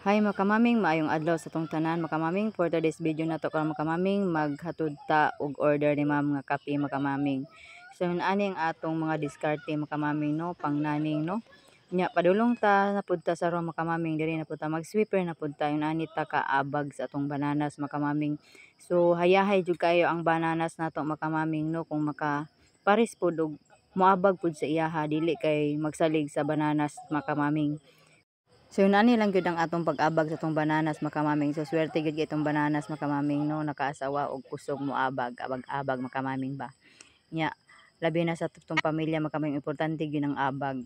Hi makamaming, maayong adlaw sa tong tanan makamaming. For today's video na to karon makamaming, maghatod ta og order ni ma'am nga kape makamaming. So ani ang atong mga diskarte makamaming no, pang naning no. Nya padulong ta napud ta sa ro makamaming, diri na pud ta mag-sweeper na pud ta, yun ani ta kaabag sa atong bananas makamaming. So hayahay jud kayo ang bananas nato makamaming no, kung maka pares pud og moabag pud sa iyaha, dili kay magsalig sa bananas makamaming. So yun ani lang gyud ang atong pag-abag sa tong bananas makamaming. So swerte gyud itong bananas makamaming no, nakaasawa og kusog moabag, abag-abag makamaming ba. Nya labi na sa tong pamilya makamaming, importante gyud ang abag.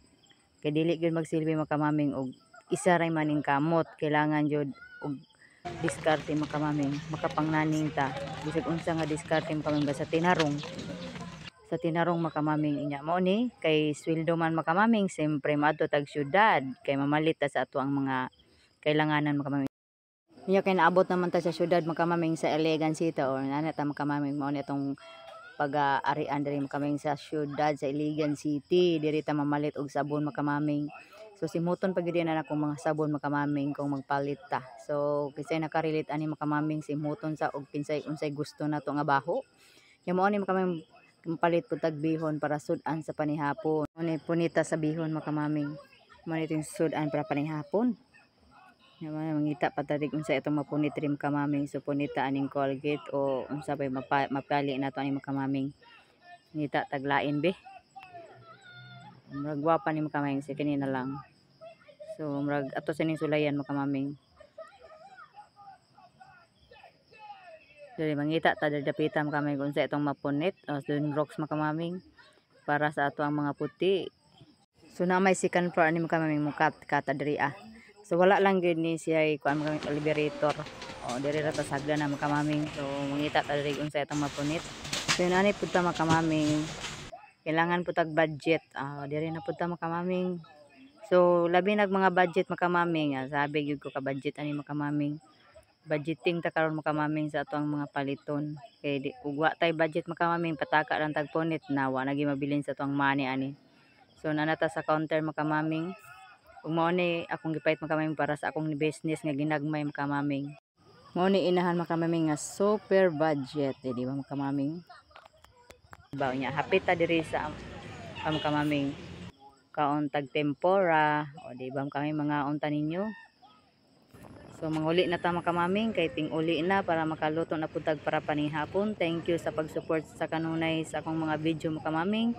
Kay dili gyud magsilbi makamaming og isa ray maning kamot, kailangan gyud og diskarte makamaming, makapangnaning ta. Bisag unsa nga diskarte makamaming ba sa tinarong makamaming. Inya mao ni kay sweldo man makamaming, siyempre maadto tag syudad kay mamalit ta sa ato ang mga kailanganan makamaming. Inya kay naabot naman ta sa syudad makamaming, sa Iligan City or ana ta makamaming, mao ni itong pag-aarian diri makamaming sa syudad sa Iligan City. Diri ta mamalit og sabon makamaming. So simuton pag gyud na akong mga sabon makamaming kung magpalit ta. So kisay nakarelate ani makamaming, simuton sa og pinsay unsay gusto nato nga baho. Nya mao ni makamaming palit po tag bihon para sudan sa panihapon. Ano punita sa bihon makamaming. Mano itong sudan para panihapon. Naman mangita patadig unsa itong mapunit rim makamaming. So punita aning Colgate o unsa bay mapali nato ani makamaming. Ngita taglain be. Murag gwapa ni makamaming si kanina lang. So murag ato sa ning sulayan makamaming. Dili mangita ta dapitan makamaming kung sa itong mapunit o dun rocks makamaming para sa ato ang mga puti. So na may second floor ani makamaming mukat kata diri ah. So wala lang gyud ni siya kuan makamaming liberator. O diri ra ta sagda na makamaming. So mangita ta diri kung sa itong mapunit. So yun ani pud ta makamaming. Kailangan pud tag budget. Diri na pud ta makamaming. So labi nag mga budget makamaming, sabi gyud ko ka budget ani makamaming. Budgeting ta karon makamaming sa ato ang mga paliton. Kay di ugwa tay budget makamaming, pataka lang tag punit na wa na mabilin sa tuang money ani. So nanata sa counter makamaming. Ug mao ni akong gipait makamaming para sa akong business nga ginagmay makamaming. Mao ni inahan makamaming nga super budget, di ba makamaming? Baw nya hapit ta diri sa makamaming kaon tag tempura, o di ba makamaming mga unta ninyo. So manguli na ta makamaming, kay ting uli na para makaluto na pud tag para panihapon. Thank you sa pag-support sa kanunay sa akong mga video makamaming.